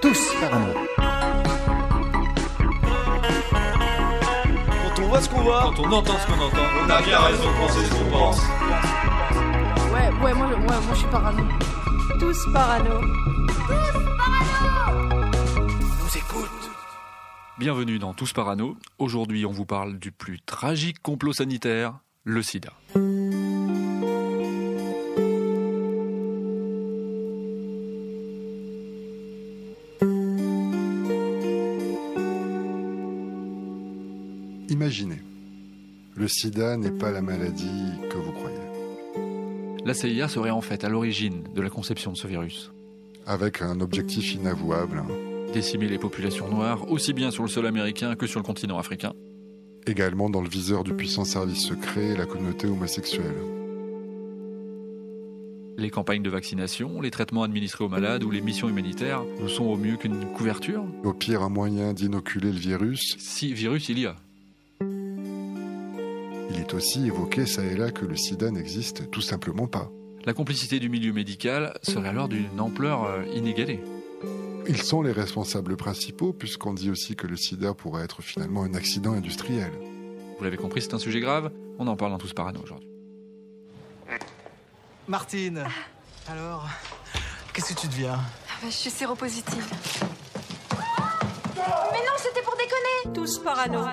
Tous parano. Quand on voit ce qu'on voit, Quand on entend ce qu'on entend, on a bien raison de penser ce qu'on pense. Ouais, moi je suis parano. Tous parano. Nous écoute. Bienvenue dans Tous Parano. Aujourd'hui, on vous parle du plus tragique complot sanitaire, le sida. Imaginez, le sida n'est pas la maladie que vous croyez. La CIA serait en fait à l'origine de la conception de ce virus. Avec un objectif inavouable, Décimer les populations noires, aussi bien sur le sol américain que sur le continent africain. également dans le viseur du puissant service secret, la communauté homosexuelle. Les campagnes de vaccination, les traitements administrés aux malades ou les missions humanitaires ne sont au mieux qu'une couverture. Au pire, un moyen d'inoculer le virus. Si virus il y a. Il est aussi évoqué ça et là que le sida n'existe tout simplement pas. La complicité du milieu médical serait alors d'une ampleur inégalée. Ils sont les responsables principaux, puisqu'on dit aussi que le sida pourrait être finalement un accident industriel. Vous l'avez compris, c'est un sujet grave. On en parle dans Tous Parano aujourd'hui. Martine, alors, qu'est-ce que tu deviens? Je suis séropositive. Mais non, c'était pour déconner. Tous parano.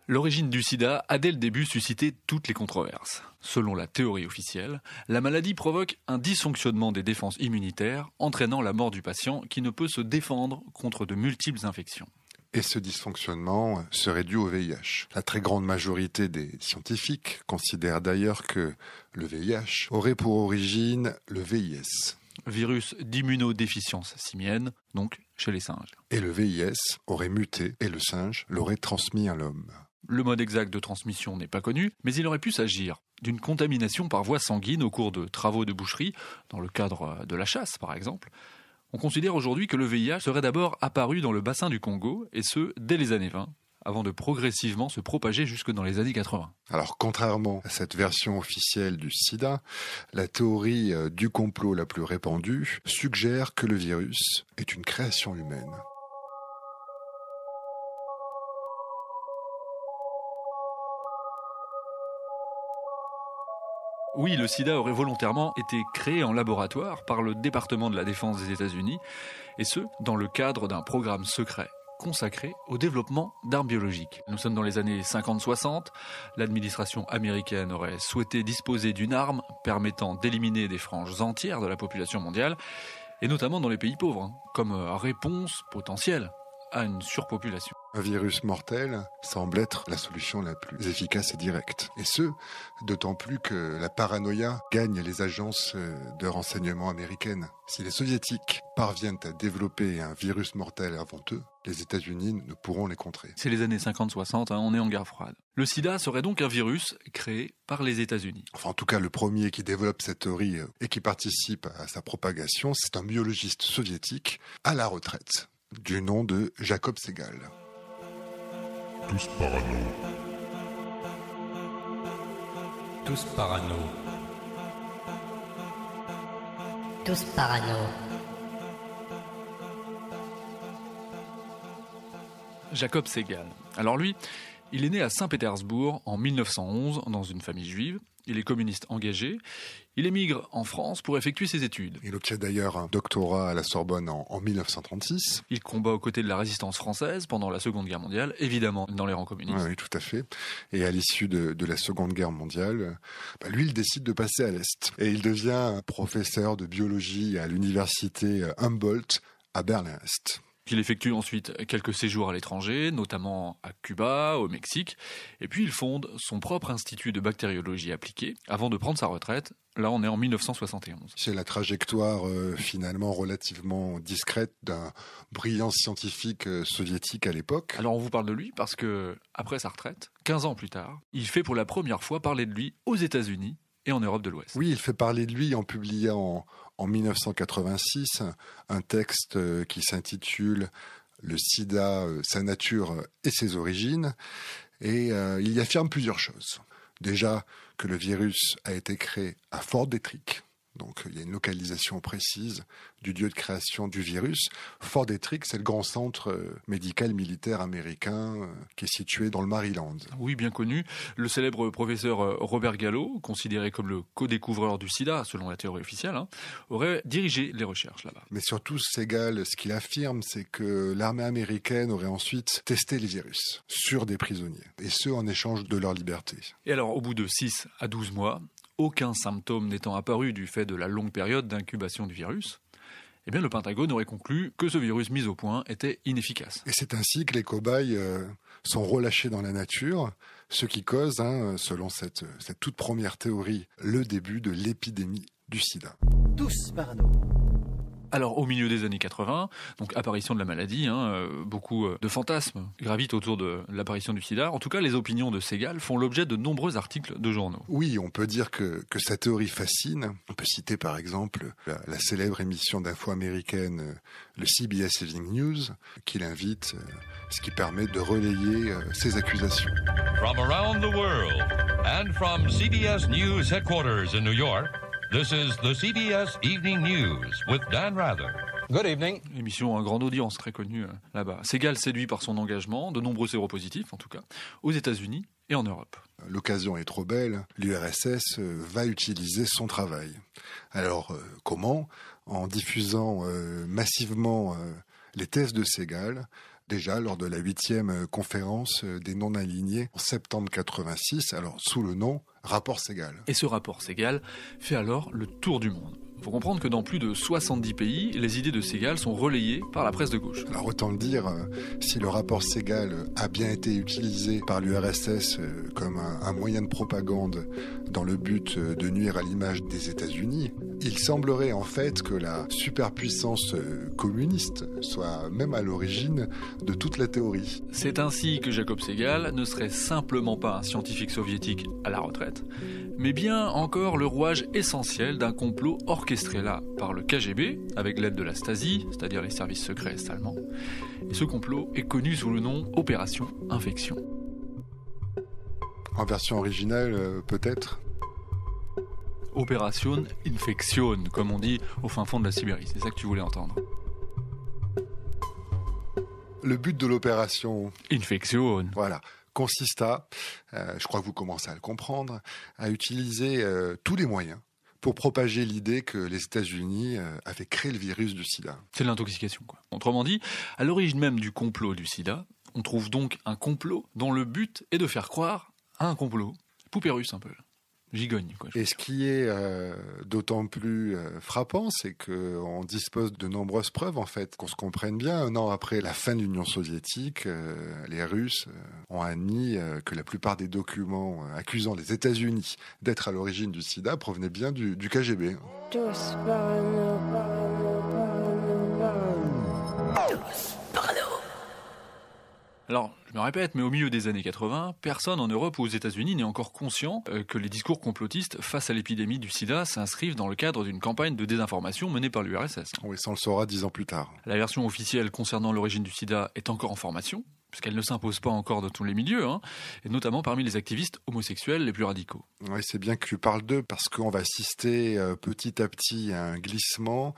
L'origine du sida a dès le début suscité toutes les controverses. Selon la théorie officielle, la maladie provoque un dysfonctionnement des défenses immunitaires, entraînant la mort du patient qui ne peut se défendre contre de multiples infections. Et ce dysfonctionnement serait dû au VIH. La très grande majorité des scientifiques considèrent d'ailleurs que le VIH aurait pour origine le VIS. Virus d'immunodéficience simienne, donc chez les singes. Et le VIS aurait muté et le singe l'aurait transmis à l'homme. Le mode exact de transmission n'est pas connu, mais il aurait pu s'agir d'une contamination par voie sanguine au cours de travaux de boucherie, dans le cadre de la chasse par exemple. On considère aujourd'hui que le VIH serait d'abord apparu dans le bassin du Congo, et ce, dès les années 20, avant de progressivement se propager jusque dans les années 80. Alors, contrairement à cette version officielle du sida, la théorie du complot la plus répandue suggère que le virus est une création humaine. Oui, le sida aurait volontairement été créé en laboratoire par le département de la défense des États-Unis, et ce, dans le cadre d'un programme secret consacré au développement d'armes biologiques. Nous sommes dans les années 50-60, l'administration américaine aurait souhaité disposer d'une arme permettant d'éliminer des franges entières de la population mondiale, et notamment dans les pays pauvres, comme réponse potentielle à une surpopulation. Un virus mortel semble être la solution la plus efficace et directe. Et ce, d'autant plus que la paranoïa gagne les agences de renseignement américaines. Si les soviétiques parviennent à développer un virus mortel avant eux, les États-Unis ne pourront les contrer. C'est les années 50-60, on est en guerre froide. Le sida serait donc un virus créé par les États-Unis. Enfin, en tout cas, le premier qui développe cette théorie et qui participe à sa propagation, c'est un biologiste soviétique à la retraite, du nom de Jacob Segal. Tous parano. Tous parano. Tous parano. Jacob Segal. Alors lui, il est né à Saint-Pétersbourg en 1911 dans une famille juive. Il est communiste engagé. Il émigre en France pour effectuer ses études. Il obtient d'ailleurs un doctorat à la Sorbonne en 1936. Il combat aux côtés de la résistance française pendant la Seconde Guerre mondiale, évidemment dans les rangs communistes. Oui, tout à fait. Et à l'issue de la Seconde Guerre mondiale, lui, il décide de passer à l'Est. Et il devient professeur de biologie à l'université Humboldt à Berlin-Est. Il effectue ensuite quelques séjours à l'étranger, notamment à Cuba, au Mexique, et puis il fonde son propre institut de bactériologie appliquée avant de prendre sa retraite. Là, on est en 1971. C'est la trajectoire finalement relativement discrète d'un brillant scientifique soviétique à l'époque. Alors on vous parle de lui parce que, après sa retraite, 15 ans plus tard, il fait pour la première fois parler de lui aux États-Unis et en Europe de l'Ouest. Oui, il fait parler de lui en publiant en 1986 un texte qui s'intitule « Le sida, sa nature et ses origines ». Et il y affirme plusieurs choses. Déjà que le virus a été créé à Fort Detrick. Donc il y a une localisation précise du lieu de création du virus. Fort Detrick, c'est le grand centre médical militaire américain qui est situé dans le Maryland. Oui, bien connu. Le célèbre professeur Robert Gallo, considéré comme le co-découvreur du sida, selon la théorie officielle, aurait dirigé les recherches là-bas. Mais surtout, Segal, ce qu'il affirme, c'est que l'armée américaine aurait ensuite testé les virus sur des prisonniers, et ce en échange de leur liberté. Et alors, au bout de 6 à 12 mois, aucun symptôme n'étant apparu du fait de la longue période d'incubation du virus, eh bien le Pentagone aurait conclu que ce virus mis au point était inefficace. Et c'est ainsi que les cobayes sont relâchés dans la nature, ce qui cause, selon cette toute première théorie, le début de l'épidémie du sida. Tous parano. Alors, au milieu des années 80, donc apparition de la maladie, beaucoup de fantasmes gravitent autour de l'apparition du sida. En tout cas, les opinions de Segal font l'objet de nombreux articles de journaux. Oui, on peut dire que sa théorie fascine. On peut citer par exemple la célèbre émission d'info américaine, le CBS Evening News, qui l'invite, ce qui permet de relayer ses accusations. From around the world and from CBS News headquarters in New York, this is the CBS Evening News with Dan Rather. Good evening. Émission à grande audience, très connue là-bas. Segal séduit par son engagement, de nombreux séropositifs en tout cas, aux États-Unis et en Europe. L'occasion est trop belle, l'URSS va utiliser son travail. Alors, comment ? En diffusant massivement les thèses de Segal, déjà lors de la 8e conférence des non-alignés en septembre 86, alors sous le nom Rapport Segal. Et ce rapport Segal fait alors le tour du monde. Il faut comprendre que dans plus de 70 pays, les idées de Segal sont relayées par la presse de gauche. Alors autant le dire, si le rapport Segal a bien été utilisé par l'URSS comme un moyen de propagande dans le but de nuire à l'image des États-Unis, il semblerait en fait que la superpuissance communiste soit même à l'origine de toute la théorie. C'est ainsi que Jacob Segal ne serait simplement pas un scientifique soviétique à la retraite, mais bien encore le rouage essentiel d'un complot orchestré là par le KGB, avec l'aide de la Stasi, c'est-à-dire les services secrets est-allemands. Et ce complot est connu sous le nom Opération Infection. En version originale, peut-être ? Opération Infection, comme on dit au fin fond de la Sibérie. C'est ça que tu voulais entendre. Le but de l'opération Infection, voilà, consiste à, je crois que vous commencez à le comprendre, à utiliser tous les moyens pour propager l'idée que les États-Unis avaient créé le virus du sida. C'est l'intoxication, quoi. Autrement dit, à l'origine même du complot du sida, on trouve donc un complot dont le but est de faire croire à un complot. Poupée russe un peu. Gigogne, quoi. Et ce qui est d'autant plus frappant, c'est qu'on dispose de nombreuses preuves, en fait. Qu'on se comprenne bien, un an après la fin de l'Union soviétique, les Russes ont admis que la plupart des documents accusant les États-Unis d'être à l'origine du sida provenaient bien du KGB. Tous parano. Alors, je me répète, mais au milieu des années 80, personne en Europe ou aux États-Unis n'est encore conscient que les discours complotistes face à l'épidémie du sida s'inscrivent dans le cadre d'une campagne de désinformation menée par l'URSS. Oui, ça on le saura 10 ans plus tard. La version officielle concernant l'origine du sida est encore en formation, puisqu'elle ne s'impose pas encore dans tous les milieux, et notamment parmi les activistes homosexuels les plus radicaux. Oui, c'est bien que tu parles d'eux, parce qu'on va assister petit à petit à un glissement.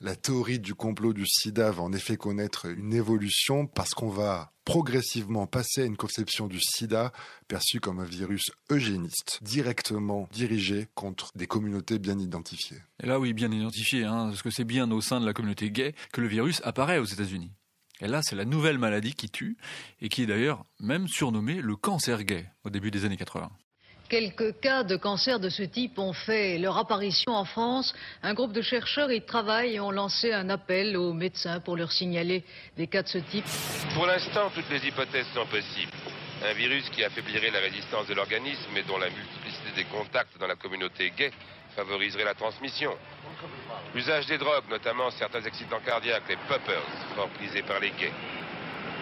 La théorie du complot du sida va en effet connaître une évolution, parce qu'on va progressivement passer à une conception du sida perçue comme un virus eugéniste, directement dirigé contre des communautés bien identifiées. Et là, oui, bien identifiées, parce que c'est bien au sein de la communauté gay que le virus apparaît aux États-Unis. Et là, c'est la nouvelle maladie qui tue, et qui est d'ailleurs même surnommée le cancer gay au début des années 80. Quelques cas de cancer de ce type ont fait leur apparition en France. Un groupe de chercheurs y travaillent et ont lancé un appel aux médecins pour leur signaler des cas de ce type. Pour l'instant, toutes les hypothèses sont possibles. Un virus qui affaiblirait la résistance de l'organisme et dont la multiplicité des contacts dans la communauté gay favoriserait la transmission. L'usage des drogues, notamment certains accidents cardiaques, les poppers, fort prisés par les gays.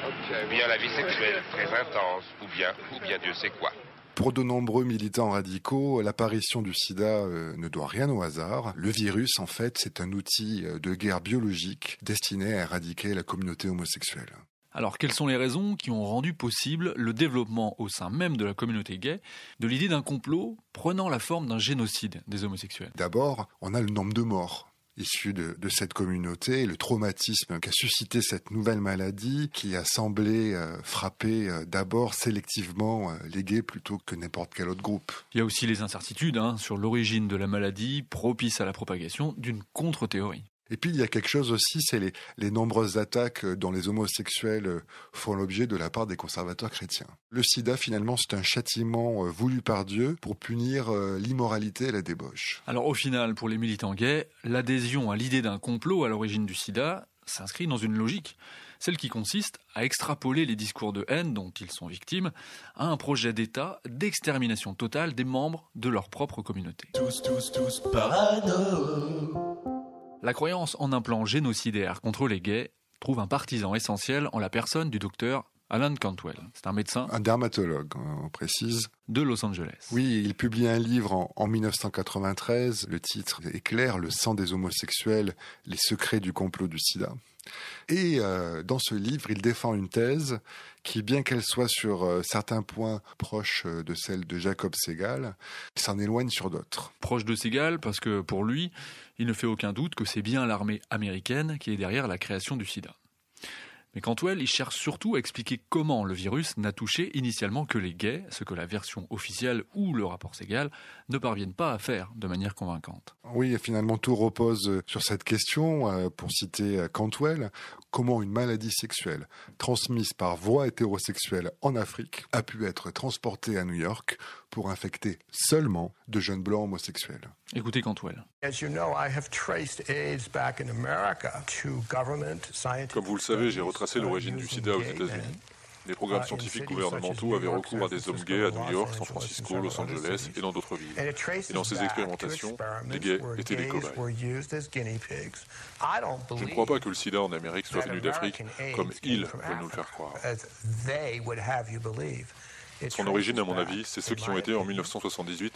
Ou bien la vie sexuelle très intense, ou bien Dieu sait quoi. Pour de nombreux militants radicaux, l'apparition du sida ne doit rien au hasard. Le virus, en fait, c'est un outil de guerre biologique destiné à éradiquer la communauté homosexuelle. Alors, quelles sont les raisons qui ont rendu possible le développement au sein même de la communauté gay de l'idée d'un complot prenant la forme d'un génocide des homosexuels ? D'abord, on a le nombre de morts issus de cette communauté, le traumatisme qu'a suscité cette nouvelle maladie qui a semblé frapper d'abord sélectivement les gays plutôt que n'importe quel autre groupe. Il y a aussi les incertitudes sur l'origine de la maladie propice à la propagation d'une contre-théorie. Et puis il y a quelque chose aussi, c'est les nombreuses attaques dont les homosexuels font l'objet de la part des conservateurs chrétiens. Le sida, finalement, c'est un châtiment voulu par Dieu pour punir l'immoralité et la débauche. Alors au final, pour les militants gays, l'adhésion à l'idée d'un complot à l'origine du sida s'inscrit dans une logique, celle qui consiste à extrapoler les discours de haine dont ils sont victimes à un projet d'État d'extermination totale des membres de leur propre communauté. Tous parano. La croyance en un plan génocidaire contre les gays trouve un partisan essentiel en la personne du docteur Alan Cantwell. C'est un médecin, un dermatologue, on précise, de Los Angeles. Oui, il publie un livre en 1993. Le titre est clair, Le sang des homosexuels, les secrets du complot du sida. Et dans ce livre, il défend une thèse qui, bien qu'elle soit sur certains points proches de celle de Jacob Segal, s'en éloigne sur d'autres. Proche de Segal parce que, pour lui, il ne fait aucun doute que c'est bien l'armée américaine qui est derrière la création du sida. Mais Cantwell, il cherche surtout à expliquer comment le virus n'a touché initialement que les gays, ce que la version officielle ou le rapport Segal ne parviennent pas à faire de manière convaincante. Oui, finalement tout repose sur cette question, pour citer Cantwell, comment une maladie sexuelle transmise par voie hétérosexuelle en Afrique a pu être transportée à New York pour infecter seulement de jeunes blancs homosexuels. Écoutez Cantwell. Comme vous le savez, j'ai retracé l'origine du sida aux États-Unis. Les programmes scientifiques gouvernementaux avaient recours à des hommes gays à New York, San Francisco, Los Angeles et dans d'autres villes. Et dans ces expérimentations, les gays étaient des cobayes. Je ne crois pas que le sida en Amérique soit venu d'Afrique, comme ils veulent nous le faire croire. Son origine, à mon avis, c'est ceux qui ont été en 1978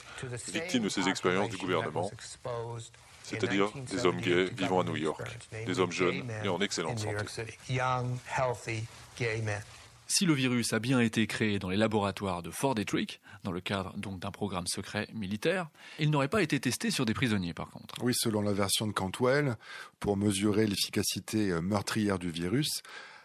victimes de ces expériences du gouvernement, c'est-à-dire des hommes gays vivant à New York, des hommes jeunes et en excellente santé. Si le virus a bien été créé dans les laboratoires de Fort Detrick, dans le cadre donc d'un programme secret militaire, il n'aurait pas été testé sur des prisonniers par contre. Oui, selon la version de Cantwell, pour mesurer l'efficacité meurtrière du virus,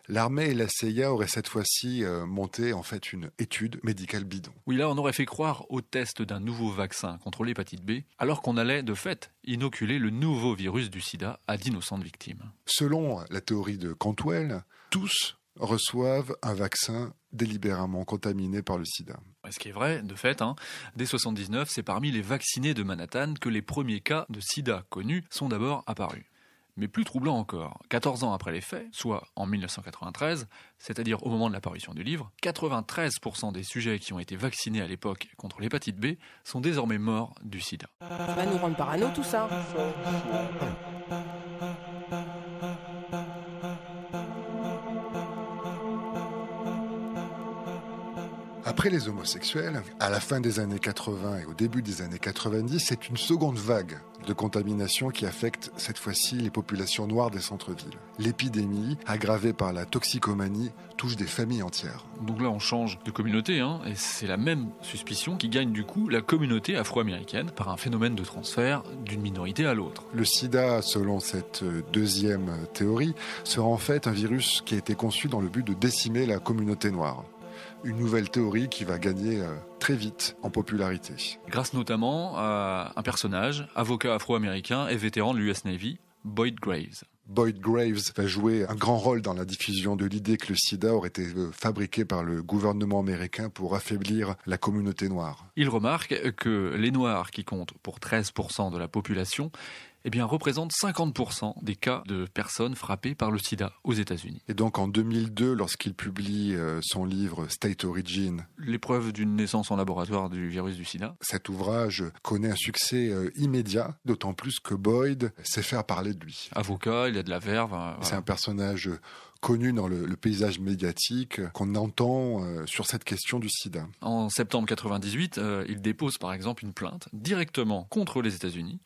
l'armée et la CIA auraient cette fois-ci monté en fait une étude médicale bidon. Oui, là on aurait fait croire au test d'un nouveau vaccin contre l'hépatite B, alors qu'on allait de fait inoculer le nouveau virus du sida à d'innocentes victimes. Selon la théorie de Cantwell, tous reçoivent un vaccin délibérément contaminé par le sida. Ce qui est vrai, de fait, dès 79, c'est parmi les vaccinés de Manhattan que les premiers cas de sida connus sont d'abord apparus. Mais plus troublant encore, 14 ans après les faits, soit en 1993, c'est-à-dire au moment de l'apparition du livre, 93% des sujets qui ont été vaccinés à l'époque contre l'hépatite B sont désormais morts du sida. Ça va nous rendre parano tout ça. Après les homosexuels, à la fin des années 80 et au début des années 90, c'est une seconde vague de contamination qui affecte cette fois-ci les populations noires des centres-villes. L'épidémie, aggravée par la toxicomanie, touche des familles entières. Donc là on change de communauté, et c'est la même suspicion qui gagne du coup la communauté afro-américaine par un phénomène de transfert d'une minorité à l'autre. Le sida, selon cette deuxième théorie, sera en fait un virus qui a été conçu dans le but de décimer la communauté noire. Une nouvelle théorie qui va gagner très vite en popularité. Grâce notamment à un personnage, avocat afro-américain et vétéran de l'US Navy, Boyd Graves. Boyd Graves va jouer un grand rôle dans la diffusion de l'idée que le sida aurait été fabriqué par le gouvernement américain pour affaiblir la communauté noire. Il remarque que les Noirs, qui comptent pour 13% de la population, représentent 50% des cas de personnes frappées par le sida aux États-Unis. Et donc en 2002, lorsqu'il publie son livre State Origin, l'épreuve d'une naissance en laboratoire du virus du sida, cet ouvrage connaît un succès immédiat, d'autant plus que Boyd sait faire parler de lui. Avocat, il a de la verve. Voilà. C'est un personnage connu dans le paysage médiatique qu'on entend sur cette question du sida. En septembre 98, il dépose par exemple une plainte directement contre les États-Unis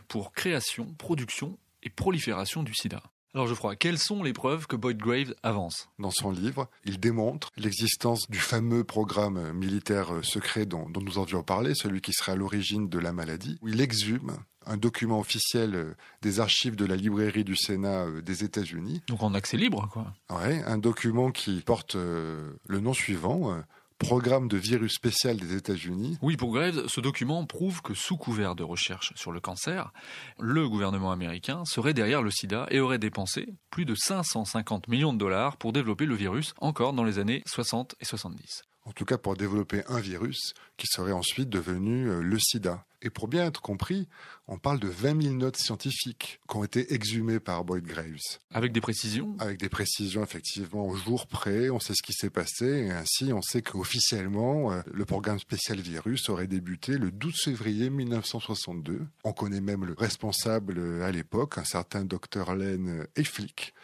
pour création, production et prolifération du sida. Alors Geoffroy, quelles sont les preuves que Boyd Graves avance? Dans son livre, il démontre l'existence du fameux programme militaire secret dont nous avions parlé, celui qui serait à l'origine de la maladie, où il exhume un document officiel des archives de la librairie du Sénat des États-Unis. Donc en accès libre, quoi. Ouais, un document qui porte le nom suivant, Programme de virus spécial des États-Unis. Oui, pour Graves, ce document prouve que sous couvert de recherche sur le cancer, le gouvernement américain serait derrière le sida et aurait dépensé plus de 550 millions de dollars pour développer le virus encore dans les années 60 et 70. En tout cas pour développer un virus qui serait ensuite devenu le sida. Et pour bien être compris, on parle de 20 000 notes scientifiques qui ont été exhumées par Boyd Graves. Avec des précisions ? Avec des précisions, effectivement, au jour près, on sait ce qui s'est passé, et ainsi on sait qu'officiellement, le programme spécial virus aurait débuté le 12 février 1962. On connaît même le responsable à l'époque, un certain Dr. Len Efflick.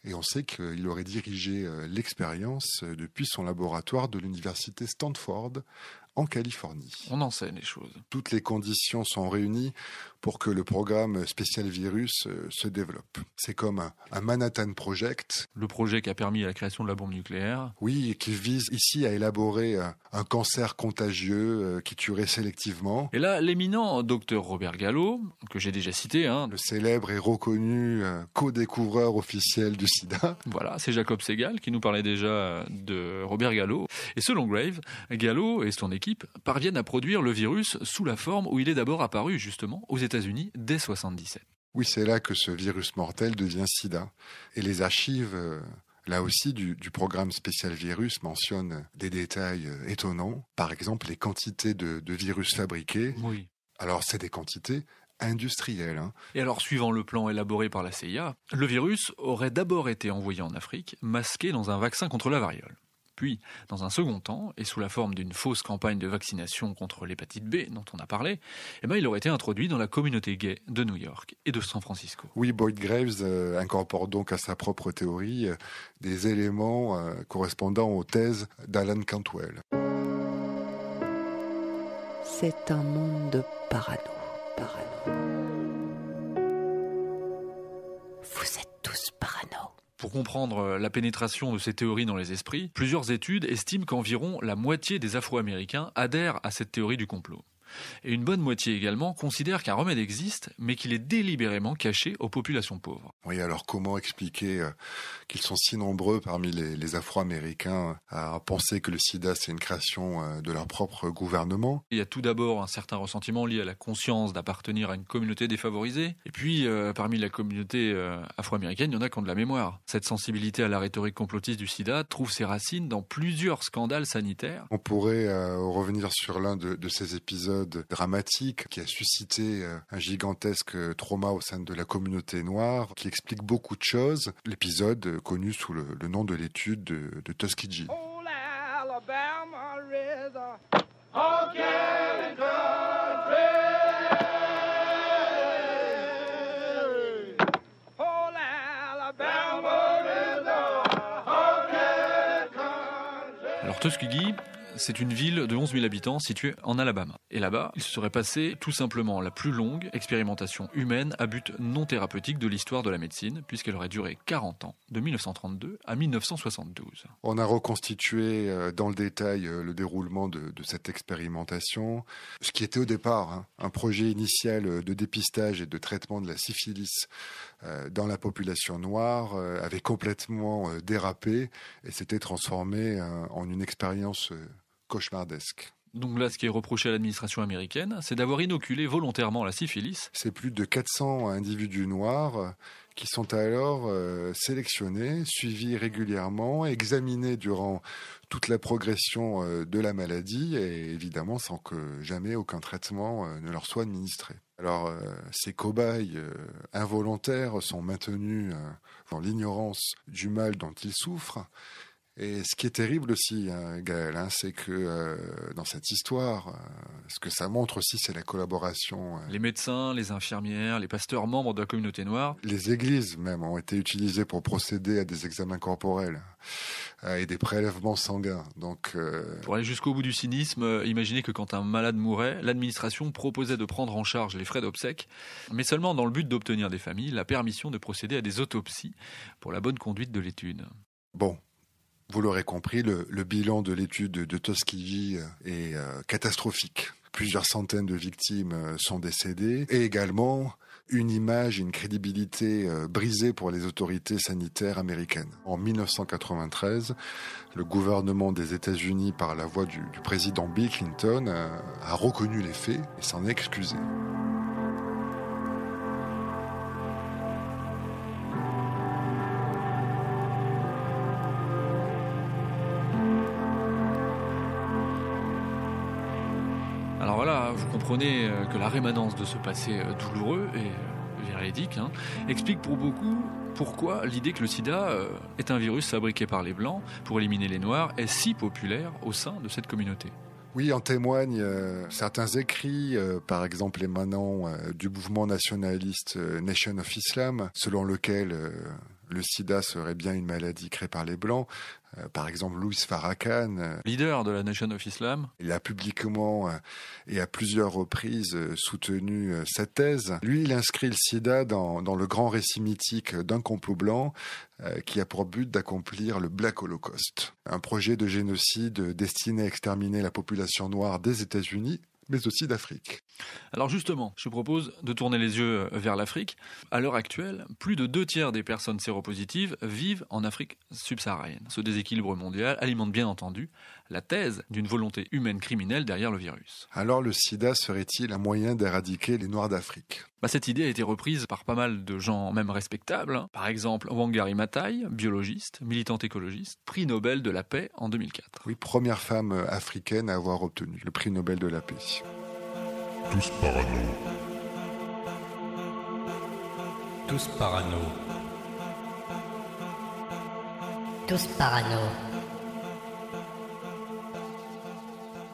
Et on sait qu'il aurait dirigé l'expérience depuis son laboratoire de l'université Stanford en Californie. On en sait les choses. Toutes les conditions sont réunies pour que le programme spécial virus se développe. C'est comme un Manhattan Project. Le projet qui a permis la création de la bombe nucléaire. Oui, et qui vise ici à élaborer un cancer contagieux qui tuerait sélectivement. Et là, l'éminent docteur Robert Gallo, que j'ai déjà cité, le célèbre et reconnu co-découvreur officiel du sida. Voilà, c'est Jacob Segal qui nous parlait déjà de Robert Gallo. Et selon Graves, Gallo et son équipe parviennent à produire le virus sous la forme où il est d'abord apparu justement aux États-Unis dès 1977. Oui, c'est là que ce virus mortel devient sida. Et les archives, là aussi, du programme spécial virus mentionnent des détails étonnants. Par exemple, les quantités de virus fabriqués. Oui. Alors, c'est des quantités industrielles. Et alors, suivant le plan élaboré par la CIA, le virus aurait d'abord été envoyé en Afrique, masqué dans un vaccin contre la variole. Puis, dans un second temps, et sous la forme d'une fausse campagne de vaccination contre l'hépatite B dont on a parlé, il aurait été introduit dans la communauté gay de New York et de San Francisco. Oui, Boyd Graves incorpore donc à sa propre théorie des éléments correspondant aux thèses d'Alan Cantwell. C'est un monde de parano. Vous êtes tous parano. Pour comprendre la pénétration de ces théories dans les esprits, plusieurs études estiment qu'environ la moitié des Afro-Américains adhèrent à cette théorie du complot. Et une bonne moitié également considère qu'un remède existe, mais qu'il est délibérément caché aux populations pauvres. Oui, alors comment expliquer qu'ils sont si nombreux parmi les Afro-Américains à penser que le sida c'est une création de leur propre gouvernement? Il y a tout d'abord un certain ressentiment lié à la conscience d'appartenir à une communauté défavorisée. Et puis, parmi la communauté afro-américaine, il y en a qui ont de la mémoire. Cette sensibilité à la rhétorique complotiste du sida trouve ses racines dans plusieurs scandales sanitaires. On pourrait revenir sur l'un de ces épisodes dramatique qui a suscité un gigantesque trauma au sein de la communauté noire, qui explique beaucoup de choses. L'épisode connu sous le nom de l'étude de Tuskegee. Alors Tuskegee, c'est une ville de 11 000 habitants située en Alabama. Et là-bas, il se serait passé tout simplement la plus longue expérimentation humaine à but non thérapeutique de l'histoire de la médecine, puisqu'elle aurait duré 40 ans, de 1932 à 1972. On a reconstitué dans le détail le déroulement de cette expérimentation. Ce qui était au départ un projet initial de dépistage et de traitement de la syphilis dans la population noire avait complètement dérapé et s'était transformé en une expérience cauchemardesque. Donc là, ce qui est reproché à l'administration américaine, c'est d'avoir inoculé volontairement la syphilis. C'est plus de 400 individus noirs qui sont alors sélectionnés, suivis régulièrement, examinés durant toute la progression de la maladie et évidemment sans que jamais aucun traitement ne leur soit administré. Alors ces cobayes involontaires sont maintenus dans l'ignorance du mal dont ils souffrent. Et ce qui est terrible aussi, Gaël, c'est que dans cette histoire, ce que ça montre aussi, c'est la collaboration. Les médecins, les infirmières, les pasteurs membres de la communauté noire. Les églises même ont été utilisées pour procéder à des examens corporels et des prélèvements sanguins. Donc, pour aller jusqu'au bout du cynisme, imaginez que quand un malade mourait, l'administration proposait de prendre en charge les frais d'obsèques, mais seulement dans le but d'obtenir des familles la permission de procéder à des autopsies pour la bonne conduite de l'étude. Bon. Vous l'aurez compris, le bilan de l'étude de Tuskegee est catastrophique. Plusieurs centaines de victimes sont décédées et également une image, une crédibilité brisée pour les autorités sanitaires américaines. En 1993, le gouvernement des États-Unis, par la voix du président Bill Clinton, a reconnu les faits et s'en est excusé. Alors voilà, vous comprenez que la rémanence de ce passé douloureux et véridique explique pour beaucoup pourquoi l'idée que le sida est un virus fabriqué par les Blancs pour éliminer les Noirs est si populaire au sein de cette communauté. Oui, en témoignent certains écrits, par exemple émanant du mouvement nationaliste Nation of Islam, selon lequel le sida serait bien une maladie créée par les Blancs. Par exemple, Louis Farrakhan, leader de la Nation of Islam, il a publiquement et à plusieurs reprises soutenu cette thèse. Lui, il inscrit le sida dans le grand récit mythique d'un complot blanc qui a pour but d'accomplir le Black Holocaust, un projet de génocide destiné à exterminer la population noire des États-Unis, mais aussi d'Afrique. Alors justement, je propose de tourner les yeux vers l'Afrique. À l'heure actuelle, plus de 2/3 des personnes séropositives vivent en Afrique subsaharienne. Ce déséquilibre mondial alimente bien entendu la thèse d'une volonté humaine criminelle derrière le virus. Alors le sida serait-il un moyen d'éradiquer les Noirs d'Afrique ? Cette idée a été reprise par pas mal de gens même respectables. Par exemple, Wangari Maathai, biologiste, militante écologiste, prix Nobel de la paix en 2004. Oui, première femme africaine à avoir obtenu le prix Nobel de la paix. Tous parano. Tous parano. Tous parano.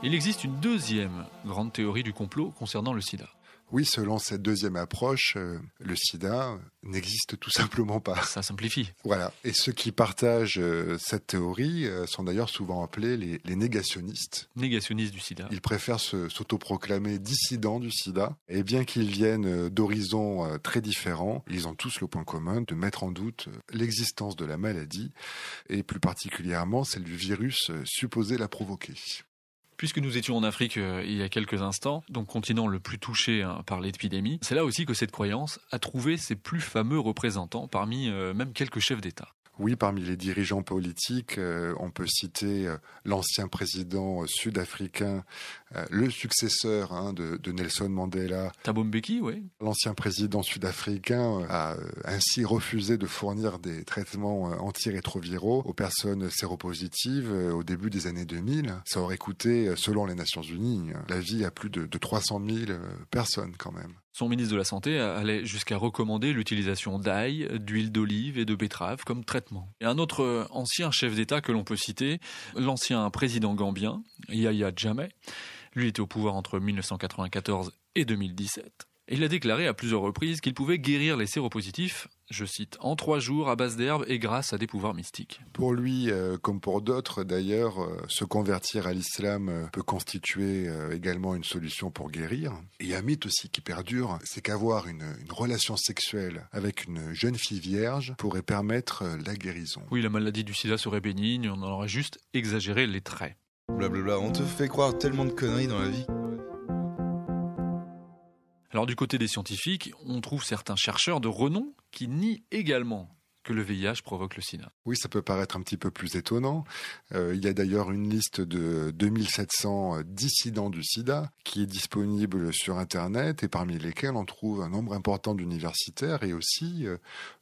Il existe une deuxième grande théorie du complot concernant le sida. Oui, selon cette deuxième approche, le sida n'existe tout simplement pas. Ça simplifie. Voilà. Et ceux qui partagent cette théorie sont d'ailleurs souvent appelés les négationnistes. Négationnistes du sida. Ils préfèrent s'autoproclamer dissidents du sida. Et bien qu'ils viennent d'horizons très différents, ils ont tous le point commun de mettre en doute l'existence de la maladie, et plus particulièrement celle du virus supposé la provoquer. Puisque nous étions en Afrique il y a quelques instants, donc continent le plus touché par l'épidémie, c'est là aussi que cette croyance a trouvé ses plus fameux représentants parmi même quelques chefs d'État. Oui, parmi les dirigeants politiques, on peut citer l'ancien président sud-africain, le successeur de Nelson Mandela. Thabo Mbeki, oui. L'ancien président sud-africain a ainsi refusé de fournir des traitements antirétroviraux aux personnes séropositives au début des années 2000. Ça aurait coûté, selon les Nations Unies, la vie à plus de 300 000 personnes quand même. Son ministre de la Santé allait jusqu'à recommander l'utilisation d'ail, d'huile d'olive et de betterave comme traitement. Et un autre ancien chef d'État que l'on peut citer, l'ancien président gambien, Yahya Jammeh, lui était au pouvoir entre 1994 et 2017. Et il a déclaré à plusieurs reprises qu'il pouvait guérir les séropositifs, je cite, en 3 jours à base d'herbes et grâce à des pouvoirs mystiques. Pour lui, comme pour d'autres d'ailleurs, se convertir à l'islam peut constituer également une solution pour guérir. Et un mythe aussi qui perdure, c'est qu'avoir une relation sexuelle avec une jeune fille vierge pourrait permettre la guérison. Oui, la maladie du sida serait bénigne, on aurait juste exagéré les traits. Blablabla, on te fait croire tellement de conneries dans la vie. Alors du côté des scientifiques, on trouve certains chercheurs de renom qui nient également que le VIH provoque le sida. Oui, ça peut paraître un petit peu plus étonnant. Il y a d'ailleurs une liste de 2700 dissidents du sida qui est disponible sur Internet et parmi lesquels on trouve un nombre important d'universitaires et aussi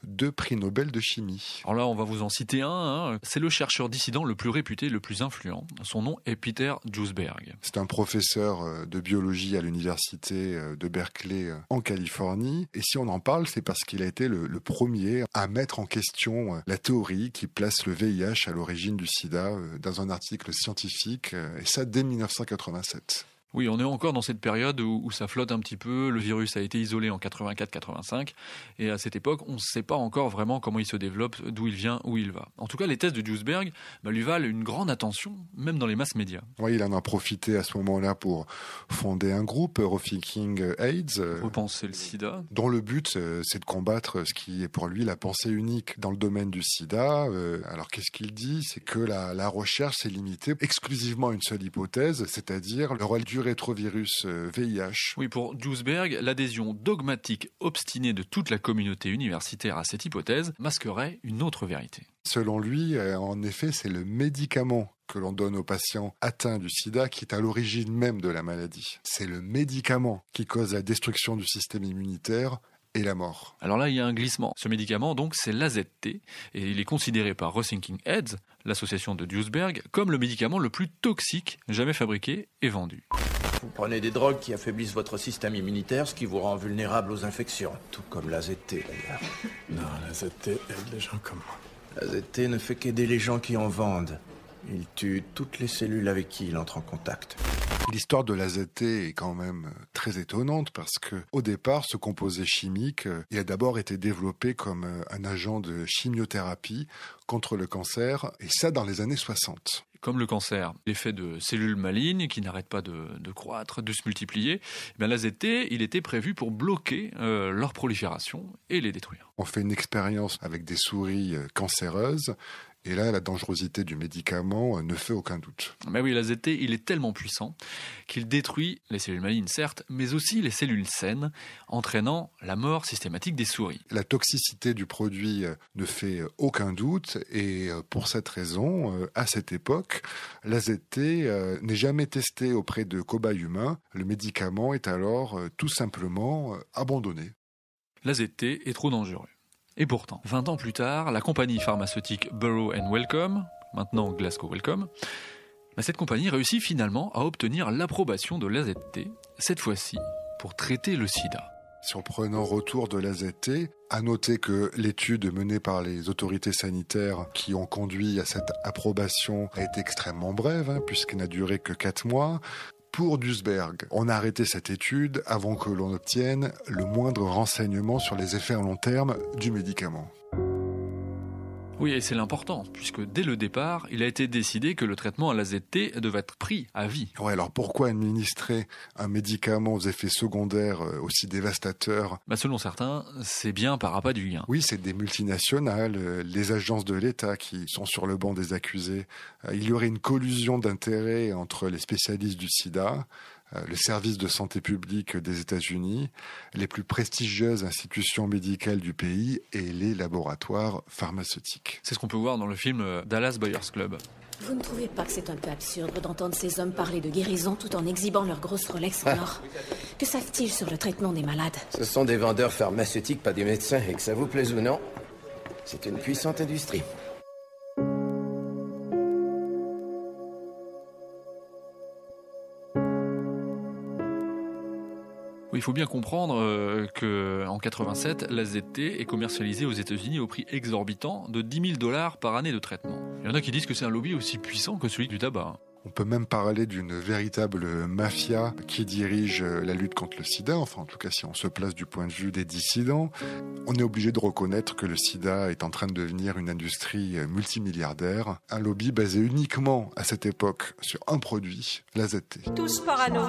2 prix Nobel de chimie. Alors là, on va vous en citer un. C'est le chercheur dissident le plus réputé, le plus influent. Son nom est Peter Duesberg. C'est un professeur de biologie à l'université de Berkeley en Californie. Et si on en parle, c'est parce qu'il a été le premier à mettre en question la théorie qui place le VIH à l'origine du sida dans un article scientifique, et ça dès 1987. Oui, on est encore dans cette période où ça flotte un petit peu. Le virus a été isolé en 84-85. Et à cette époque, on ne sait pas encore vraiment comment il se développe, d'où il vient, où il va. En tout cas, les thèses de Duesberg lui valent une grande attention, même dans les masses médias. Oui, il en a profité à ce moment-là pour fonder un groupe, Rethinking AIDS. Repenser le sida. Dont le but, c'est de combattre ce qui est pour lui la pensée unique dans le domaine du sida. Alors, qu'est-ce qu'il dit ? C'est que la recherche s'est limitée exclusivement à une seule hypothèse, c'est-à-dire le rôle du rétrovirus VIH. Oui, pour Duesberg, l'adhésion dogmatique obstinée de toute la communauté universitaire à cette hypothèse masquerait une autre vérité. Selon lui, en effet, c'est le médicament que l'on donne aux patients atteints du sida qui est à l'origine même de la maladie. C'est le médicament qui cause la destruction du système immunitaire et la mort. Alors là, il y a un glissement. Ce médicament, donc, c'est l'AZT, et il est considéré par Rethinking AIDS, l'association de Duesberg, comme le médicament le plus toxique jamais fabriqué et vendu. Vous prenez des drogues qui affaiblissent votre système immunitaire, ce qui vous rend vulnérable aux infections. Tout comme l'AZT, d'ailleurs. Non, l'AZT aide les gens comme moi. L'AZT ne fait qu'aider les gens qui en vendent. Il tue toutes les cellules avec qui il entre en contact. L'histoire de l'AZT est quand même très étonnante parce que, au départ, ce composé chimique, il a d'abord été développé comme un agent de chimiothérapie contre le cancer, et ça dans les années 60. Comme le cancer, l'effet de cellules malignes qui n'arrêtent pas de croître, de se multiplier, l'AZT, il était prévu pour bloquer leur prolifération et les détruire. On fait une expérience avec des souris cancéreuses. Et là, la dangerosité du médicament ne fait aucun doute. Mais oui, l'AZT, il est tellement puissant qu'il détruit les cellules malignes, certes, mais aussi les cellules saines, entraînant la mort systématique des souris. La toxicité du produit ne fait aucun doute, et pour cette raison, à cette époque, l'AZT n'est jamais testé auprès de cobayes humains. Le médicament est alors tout simplement abandonné. L'AZT est trop dangereux. Et pourtant, 20 ans plus tard, la compagnie pharmaceutique Burroughs & Wellcome, maintenant Glasgow Wellcome, cette compagnie réussit finalement à obtenir l'approbation de l'AZT, cette fois-ci pour traiter le sida. Surprenant retour de l'AZT, à noter que l'étude menée par les autorités sanitaires qui ont conduit à cette approbation a été extrêmement brève, puisqu'elle n'a duré que 4 mois. Pour Duesberg, on a arrêté cette étude avant que l'on obtienne le moindre renseignement sur les effets à long terme du médicament. Oui, et c'est l'important, puisque dès le départ, il a été décidé que le traitement à l'AZT devait être pris à vie. Ouais, alors pourquoi administrer un médicament aux effets secondaires aussi dévastateurs ? Selon certains, c'est bien par appât du gain. Oui, c'est des multinationales, les agences de l'État qui sont sur le banc des accusés. Il y aurait une collusion d'intérêts entre les spécialistes du sida, le service de santé publique des États-Unis, les plus prestigieuses institutions médicales du pays et les laboratoires pharmaceutiques. C'est ce qu'on peut voir dans le film Dallas Buyers Club. Vous ne trouvez pas que c'est un peu absurde d'entendre ces hommes parler de guérison tout en exhibant leurs grosses Rolex en or ? Que savent-ils sur le traitement des malades ? Ce sont des vendeurs pharmaceutiques, pas des médecins, et que ça vous plaise ou non, c'est une puissante industrie. Il faut bien comprendre qu'en 87, l'AZT est commercialisé aux États-Unis au prix exorbitant de $10 000 par année de traitement. Il y en a qui disent que c'est un lobby aussi puissant que celui du tabac. On peut même parler d'une véritable mafia qui dirige la lutte contre le sida, enfin en tout cas si on se place du point de vue des dissidents. On est obligé de reconnaître que le sida est en train de devenir une industrie multimilliardaire, un lobby basé uniquement à cette époque sur un produit, l'AZT. Tous parano.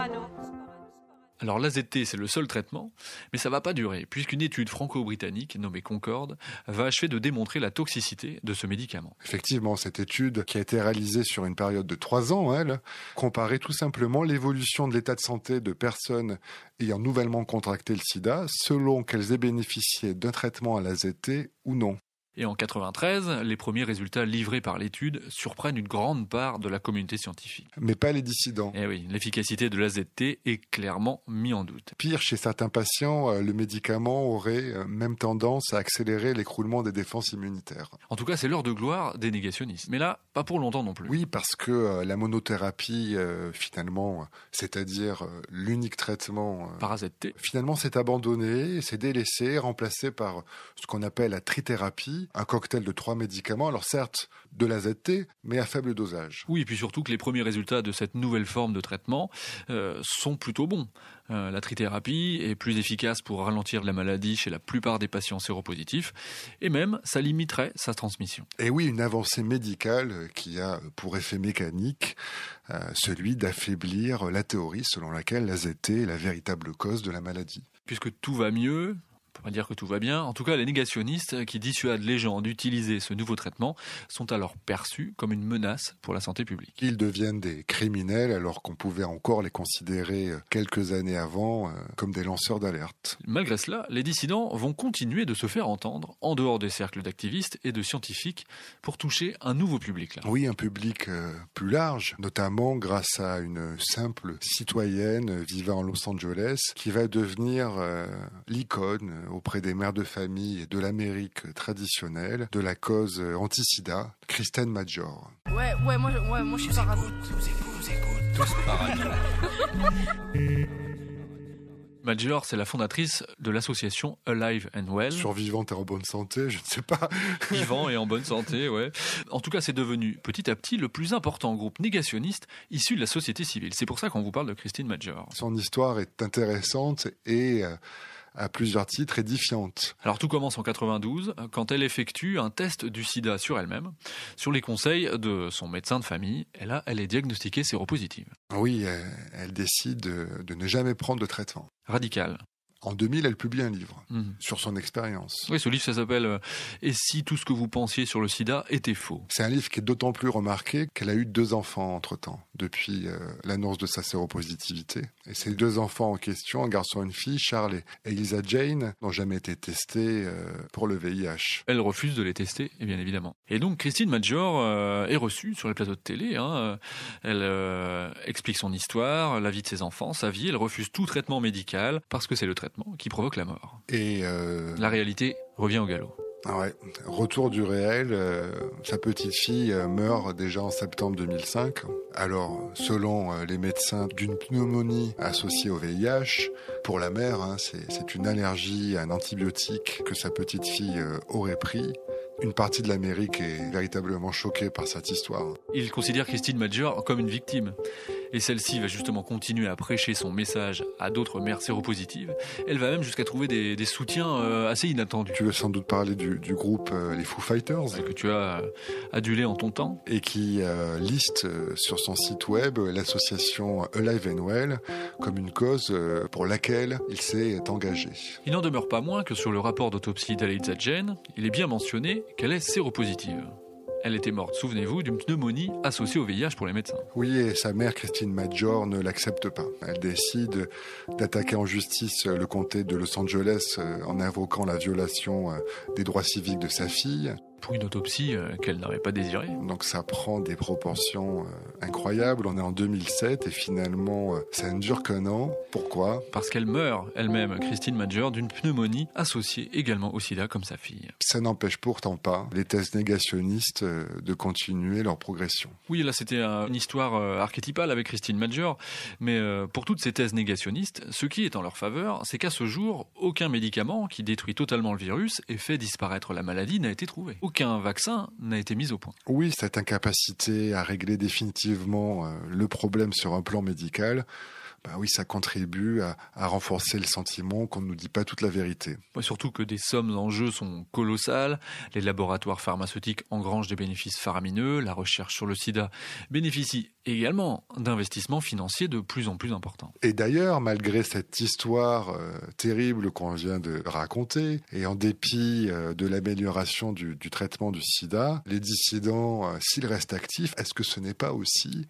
Alors l'AZT, c'est le seul traitement, mais ça va pas durer, puisqu'une étude franco-britannique nommée Concorde va achever de démontrer la toxicité de ce médicament. Effectivement, cette étude, qui a été réalisée sur une période de 3 ans, elle, comparait tout simplement l'évolution de l'état de santé de personnes ayant nouvellement contracté le sida, selon qu'elles aient bénéficié d'un traitement à l'AZT ou non. Et en 93, les premiers résultats livrés par l'étude surprennent une grande part de la communauté scientifique. Mais pas les dissidents. Eh oui, l'efficacité de l'AZT est clairement mise en doute. Pire, chez certains patients, le médicament aurait même tendance à accélérer l'écroulement des défenses immunitaires. En tout cas, c'est l'heure de gloire des négationnistes. Mais là, pas pour longtemps non plus. Oui, parce que la monothérapie, finalement, c'est-à-dire l'unique traitement par AZT, finalement, c'est abandonné, c'est délaissé, remplacé par ce qu'on appelle la trithérapie, un cocktail de 3 médicaments, alors certes de l'AZT, mais à faible dosage. Oui, et puis surtout que les premiers résultats de cette nouvelle forme de traitement sont plutôt bons. La trithérapie est plus efficace pour ralentir la maladie chez la plupart des patients séropositifs, et même ça limiterait sa transmission. Et oui, une avancée médicale qui a pour effet mécanique celui d'affaiblir la théorie selon laquelle l'AZT est la véritable cause de la maladie. Puisque tout va mieux, on peut pas dire que tout va bien, en tout cas les négationnistes qui dissuadent les gens d'utiliser ce nouveau traitement sont alors perçus comme une menace pour la santé publique. Ils deviennent des criminels alors qu'on pouvait encore les considérer quelques années avant comme des lanceurs d'alerte. Malgré cela, les dissidents vont continuer de se faire entendre en dehors des cercles d'activistes et de scientifiques pour toucher un nouveau public. Là. Oui, un public plus large, notamment grâce à une simple citoyenne vivant à Los Angeles qui va devenir l'icône auprès des mères de famille et de l'Amérique traditionnelle de la cause anti-sida, Kristen Major. Ouais, moi je suis parano. Tous parano. Major, c'est la fondatrice de l'association Alive and Well. Survivante et en bonne santé, je ne sais pas. Vivant et en bonne santé, ouais. En tout cas, c'est devenu petit à petit le plus important groupe négationniste issu de la société civile. C'est pour ça qu'on vous parle de Christine Major. Son histoire est intéressante et à plusieurs titres édifiante. Alors tout commence en 92 quand elle effectue un test du sida sur elle-même, sur les conseils de son médecin de famille, et là elle est diagnostiquée séropositive. Oui, elle décide de ne jamais prendre de traitement. Radical. En 2000, elle publie un livre sur son expérience. Oui, ce livre, ça s'appelle « Et si tout ce que vous pensiez sur le sida était faux ?» C'est un livre qui est d'autant plus remarqué qu'elle a eu 2 enfants entre-temps, depuis l'annonce de sa séropositivité. Et ces 2 enfants en question, un garçon et une fille, Charles et Elisa Jane, n'ont jamais été testés pour le VIH. Elle refuse de les tester, et bien évidemment. Et donc, Christine Major est reçue sur les plateaux de télé. Elle explique son histoire, la vie de ses enfants, sa vie. Elle refuse tout traitement médical parce que c'est le traitement qui provoque la mort. Et la réalité revient au galop. Ah ouais. Retour du réel, sa petite fille meurt déjà en septembre 2005. Alors, selon les médecins, d'une pneumonie associée au VIH. Pour la mère, c'est une allergie à un antibiotique que sa petite fille aurait pris. Une partie de l'Amérique est véritablement choquée par cette histoire. Il considère Christine Major comme une victime. Et celle-ci va justement continuer à prêcher son message à d'autres mères séropositives. Elle va même jusqu'à trouver des soutiens assez inattendus. Tu veux sans doute parler du groupe les Foo Fighters. Que tu as adulé en ton temps. Et qui liste sur son site web l'association Alive and Well comme une cause pour laquelle il s'est engagé. Il n'en demeure pas moins que sur le rapport d'autopsie d'Elisa Jane, il est bien mentionné qu'elle est séropositive. Elle était morte, souvenez-vous, d'une pneumonie associée au VIH pour les médecins. Oui, et sa mère, Christine Major, ne l'accepte pas. Elle décide d'attaquer en justice le comté de Los Angeles en invoquant la violation des droits civiques de sa fille. Pour une autopsie qu'elle n'aurait pas désirée. Donc ça prend des proportions incroyables. On est en 2007 et finalement, ça ne dure qu'un an. Pourquoi ? Parce qu'elle meurt elle-même, Christine Major, d'une pneumonie associée également au sida comme sa fille. Ça n'empêche pourtant pas les thèses négationnistes de continuer leur progression. Oui, là c'était une histoire archétypale avec Christine Major, mais pour toutes ces thèses négationnistes, ce qui est en leur faveur, c'est qu'à ce jour, aucun médicament qui détruit totalement le virus et fait disparaître la maladie n'a été trouvé. Aucun vaccin n'a été mis au point. Oui, cette incapacité à régler définitivement le problème sur un plan médical, oui, ça contribue à renforcer le sentiment qu'on ne nous dit pas toute la vérité. Surtout que des sommes en jeu sont colossales, les laboratoires pharmaceutiques engrangent des bénéfices faramineux, la recherche sur le sida bénéficie également d'investissements financiers de plus en plus importants. Et d'ailleurs, malgré cette histoire terrible qu'on vient de raconter, et en dépit de l'amélioration du traitement du sida, les dissidents, s'ils restent actifs, est-ce que ce n'est pas aussi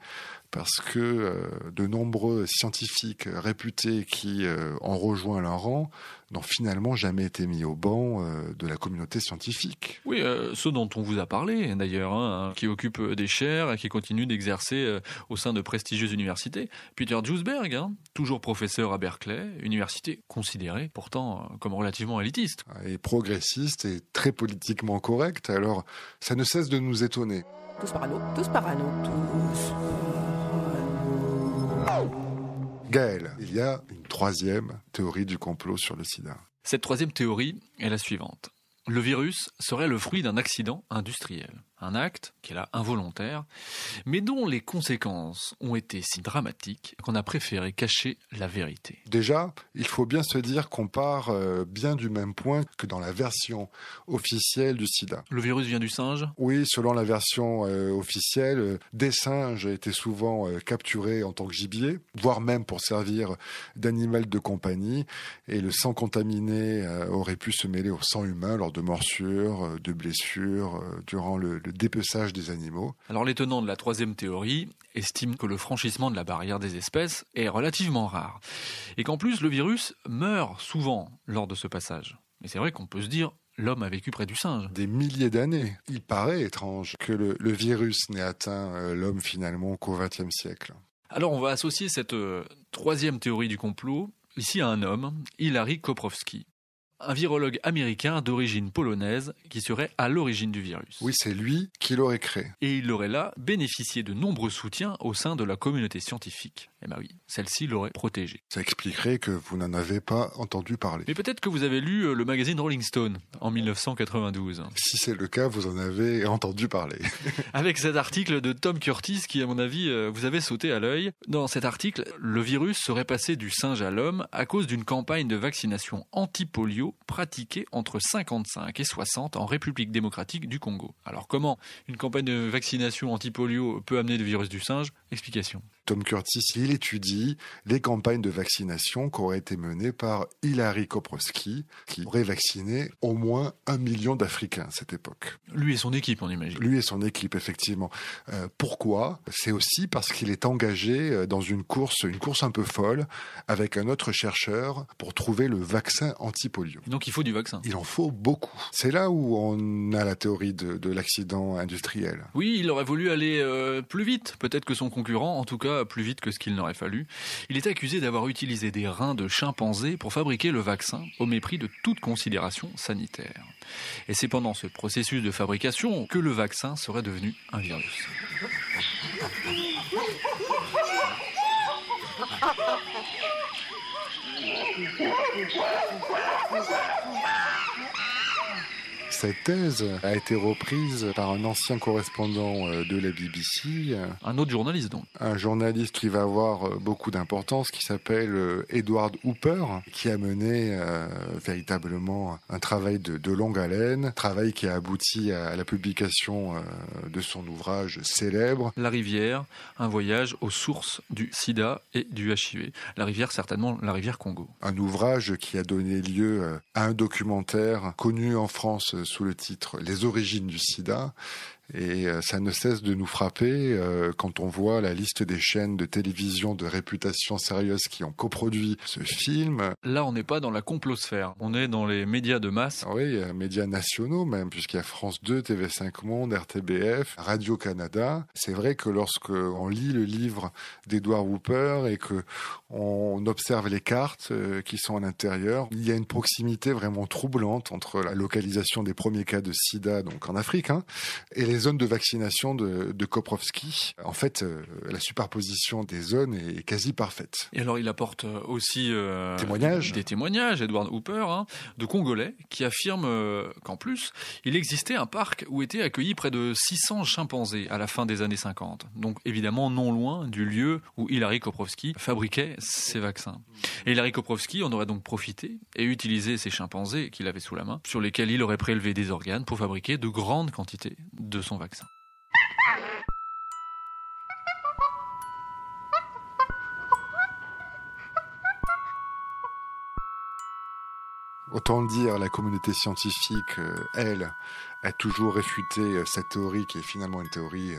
parce que de nombreux scientifiques réputés qui ont rejoint leur rang n'ont finalement jamais été mis au banc de la communauté scientifique. Oui, ceux dont on vous a parlé d'ailleurs, qui occupent des chaires et qui continuent d'exercer au sein de prestigieuses universités. Peter Duesberg, toujours professeur à Berkeley, université considérée pourtant comme relativement élitiste. Et progressiste et très politiquement correcte, alors ça ne cesse de nous étonner. Tous parano, tous parano, tous. Gaël, il y a une 3e théorie du complot sur le sida. Cette 3e théorie est la suivante. Le virus serait le fruit d'un accident industriel. Un acte qui est là involontaire, mais dont les conséquences ont été si dramatiques qu'on a préféré cacher la vérité. Déjà, il faut bien se dire qu'on part bien du même point que dans la version officielle du sida. Le virus vient du singe ? Oui, selon la version officielle, des singes étaient souvent capturés en tant que gibier, voire même pour servir d'animal de compagnie, et le sang contaminé aurait pu se mêler au sang humain lors de morsures, de blessures, durant le dépeçage des animaux. Alors les tenants de la troisième théorie estiment que le franchissement de la barrière des espèces est relativement rare, et qu'en plus le virus meurt souvent lors de ce passage. Mais c'est vrai qu'on peut se dire, l'homme a vécu près du singe. Des milliers d'années. Il paraît étrange que le virus n'ait atteint l'homme finalement qu'au XXe siècle. Alors on va associer cette troisième théorie du complot ici à un homme, Hilary Koprowski. Un virologue américain d'origine polonaise qui serait à l'origine du virus. Oui, c'est lui qui l'aurait créé. Et il aurait là bénéficié de nombreux soutiens au sein de la communauté scientifique. Eh ben oui, celle-ci l'aurait protégé. Ça expliquerait que vous n'en avez pas entendu parler. Mais peut-être que vous avez lu le magazine Rolling Stone en 1992. Si c'est le cas, vous en avez entendu parler. Avec cet article de Tom Curtis qui, à mon avis, vous avez sauté à l'œil. Dans cet article, le virus serait passé du singe à l'homme à cause d'une campagne de vaccination anti-polio pratiquée entre 55 et 60 en République démocratique du Congo. Alors comment une campagne de vaccination anti-polio peut amener le virus du singe ? Explication. Tom Curtis, il étudie les campagnes de vaccination qui auraient été menées par Hilary Koprowski, qui aurait vacciné au moins 1 million d'Africains à cette époque. Lui et son équipe, on imagine. Lui et son équipe, effectivement. Pourquoi ? C'est aussi parce qu'il est engagé dans une course un peu folle avec un autre chercheur pour trouver le vaccin anti-polio. Donc il faut du vaccin. Il en faut beaucoup. C'est là où on a la théorie de l'accident industriel. Oui, il aurait voulu aller plus vite, peut-être que son concurrent, en tout cas plus vite que ce qu'il n'aurait fallu. Il est accusé d'avoir utilisé des reins de chimpanzé pour fabriquer le vaccin, au mépris de toute considération sanitaire. Et c'est pendant ce processus de fabrication que le vaccin serait devenu un virus. Cette thèse a été reprise par un ancien correspondant de la BBC. Un autre journaliste donc. Un journaliste qui va avoir beaucoup d'importance, qui s'appelle Edward Hooper, qui a mené véritablement un travail de longue haleine, travail qui a abouti à la publication de son ouvrage célèbre. La rivière, un voyage aux sources du sida et du HIV. La rivière, certainement la rivière Congo. Un ouvrage qui a donné lieu à un documentaire connu en France sous le titre « Les origines du sida ». Et ça ne cesse de nous frapper quand on voit la liste des chaînes de télévision de réputation sérieuse qui ont coproduit ce film. Là, on n'est pas dans la complosphère, on est dans les médias de masse. Oui, médias nationaux même, puisqu'il y a France 2, TV5 Monde, RTBF, Radio-Canada. C'est vrai que lorsque on lit le livre d'Edward Hooper et que on observe les cartes qui sont à l'intérieur, il y a une proximité vraiment troublante entre la localisation des premiers cas de sida, donc en Afrique, et les zones de vaccination de Koprowski. En fait, la superposition des zones est quasi parfaite. Et alors, il apporte aussi des témoignages, Edward Hooper, de Congolais, qui affirment qu'en plus, il existait un parc où étaient accueillis près de 600 chimpanzés à la fin des années 50. Donc, évidemment, non loin du lieu où Hilary Koprowski fabriquait ses vaccins. Et Hilary Koprowski en aurait donc profité et utilisé ces chimpanzés qu'il avait sous la main, sur lesquels il aurait prélevé des organes pour fabriquer de grandes quantités de son vaccin. Autant le dire, la communauté scientifique, elle, a toujours réfuté cette théorie qui est finalement une théorie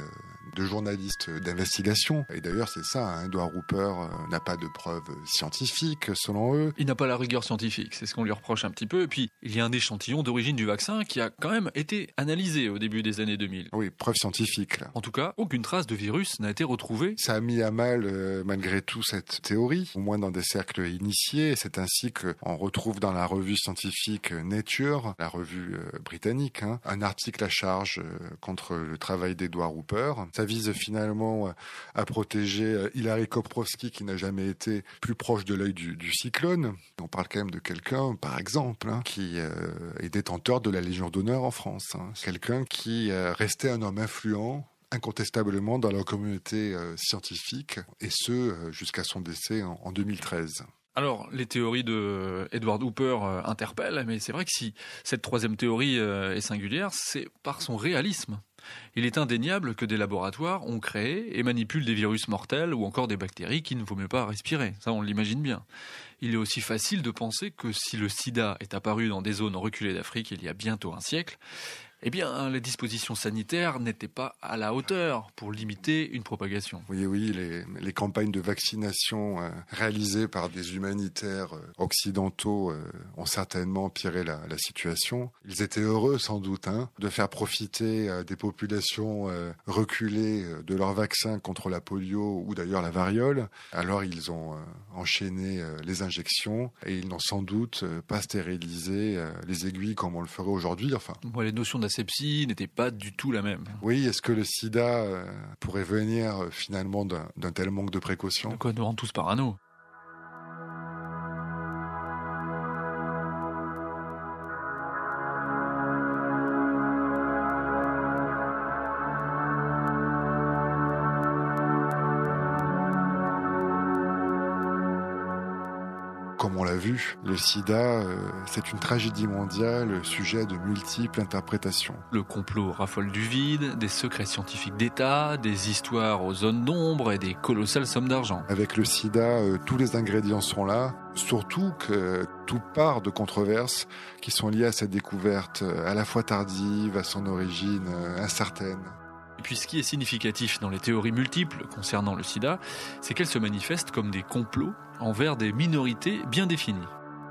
de journalistes d'investigation. Et d'ailleurs, c'est ça, Edward Hooper n'a pas de preuves scientifiques, selon eux. Il n'a pas la rigueur scientifique, c'est ce qu'on lui reproche un petit peu. Et puis, il y a un échantillon d'origine du vaccin qui a quand même été analysé au début des années 2000. Oui, preuve scientifique, là. En tout cas, aucune trace de virus n'a été retrouvée. Ça a mis à mal, malgré tout, cette théorie, au moins dans des cercles initiés. C'est ainsi qu'on retrouve dans la revue scientifique Nature, la revue britannique, un article à charge contre le travail d'Edward Hooper. Ça vise finalement à protéger Hilary Koprowski, qui n'a jamais été plus proche de l'œil du cyclone. On parle quand même de quelqu'un, par exemple, qui est détenteur de la Légion d'honneur en France. Quelqu'un qui restait un homme influent, incontestablement dans la communauté scientifique, et ce jusqu'à son décès en 2013. Alors, les théories de Edward Hooper interpellent, mais c'est vrai que si cette troisième théorie est singulière, c'est par son réalisme. Il est indéniable que des laboratoires ont créé et manipulent des virus mortels ou encore des bactéries qu'il ne vaut mieux pas respirer. Ça, on l'imagine bien. Il est aussi facile de penser que si le sida est apparu dans des zones reculées d'Afrique il y a bientôt un siècle, eh bien, les dispositions sanitaires n'étaient pas à la hauteur pour limiter une propagation. Oui, les campagnes de vaccination réalisées par des humanitaires occidentaux ont certainement empiré la situation. Ils étaient heureux, sans doute, de faire profiter des populations reculées de leur vaccin contre la polio ou d'ailleurs la variole. Alors, ils ont enchaîné les injections et ils n'ont sans doute pas stérilisé les aiguilles comme on le ferait aujourd'hui. Enfin, les notions d'asepsie n'était pas du tout la même. Oui, est-ce que le sida pourrait venir finalement d'un tel manque de précaution ? Quoi, nous rend tous parano. Comme on l'a vu, le sida, c'est une tragédie mondiale, sujet de multiples interprétations. Le complot raffole du vide, des secrets scientifiques d'État, des histoires aux zones d'ombre et des colossales sommes d'argent. Avec le sida, tous les ingrédients sont là, surtout que tout part de controverses qui sont liées à cette découverte à la fois tardive, à son origine incertaine. Et puis ce qui est significatif dans les théories multiples concernant le sida, c'est qu'elles se manifestent comme des complots envers des minorités bien définies.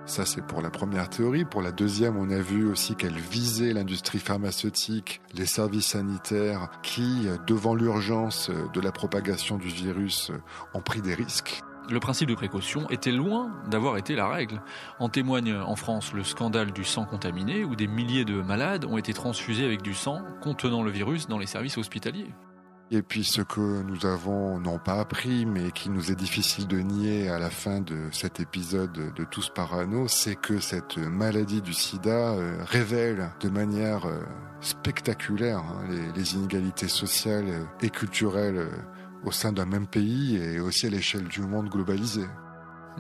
Ça, c'est pour la première théorie. Pour la deuxième, on a vu aussi qu'elle visait l'industrie pharmaceutique, les services sanitaires qui, devant l'urgence de la propagation du virus, ont pris des risques. Le principe de précaution était loin d'avoir été la règle. En témoigne en France le scandale du sang contaminé, où des milliers de malades ont été transfusés avec du sang contenant le virus dans les services hospitaliers. Et puis ce que nous avons non pas appris, mais qui nous est difficile de nier à la fin de cet épisode de Tous Parano, c'est que cette maladie du sida révèle de manière spectaculaire les inégalités sociales et culturelles au sein d'un même pays et aussi à l'échelle du monde globalisé.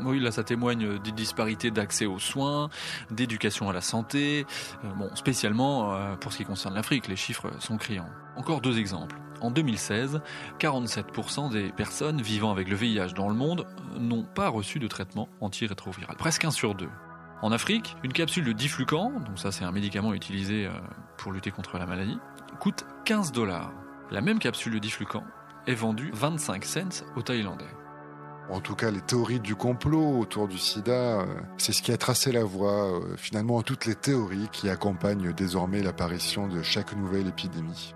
Oui, là, ça témoigne des disparités d'accès aux soins, d'éducation à la santé. Spécialement pour ce qui concerne l'Afrique, les chiffres sont criants. Encore 2 exemples. En 2016, 47% des personnes vivant avec le VIH dans le monde n'ont pas reçu de traitement antirétroviral. Presque 1 sur 2. En Afrique, une capsule de Diflucan, donc ça c'est un médicament utilisé pour lutter contre la maladie, coûte $15. La même capsule de Diflucan est vendue 25 cents aux Thaïlandais. En tout cas, les théories du complot autour du sida, c'est ce qui a tracé la voie finalement à toutes les théories qui accompagnent désormais l'apparition de chaque nouvelle épidémie.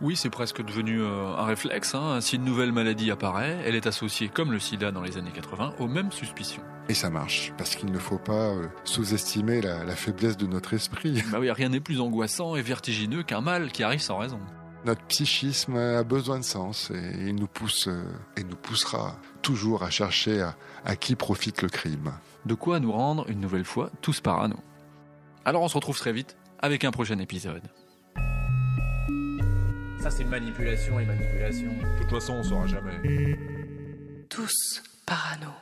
Oui, c'est presque devenu un réflexe. Si une nouvelle maladie apparaît, elle est associée, comme le sida dans les années 80, aux mêmes suspicions. Et ça marche, parce qu'il ne faut pas sous-estimer la faiblesse de notre esprit. Bah oui, rien n'est plus angoissant et vertigineux qu'un mal qui arrive sans raison. Notre psychisme a besoin de sens et il nous pousse et nous poussera toujours à chercher à qui profite le crime. De quoi nous rendre une nouvelle fois tous parano. Alors on se retrouve très vite avec un prochain épisode. Ça c'est manipulation et manipulation. De toute façon on saura jamais. Tous parano.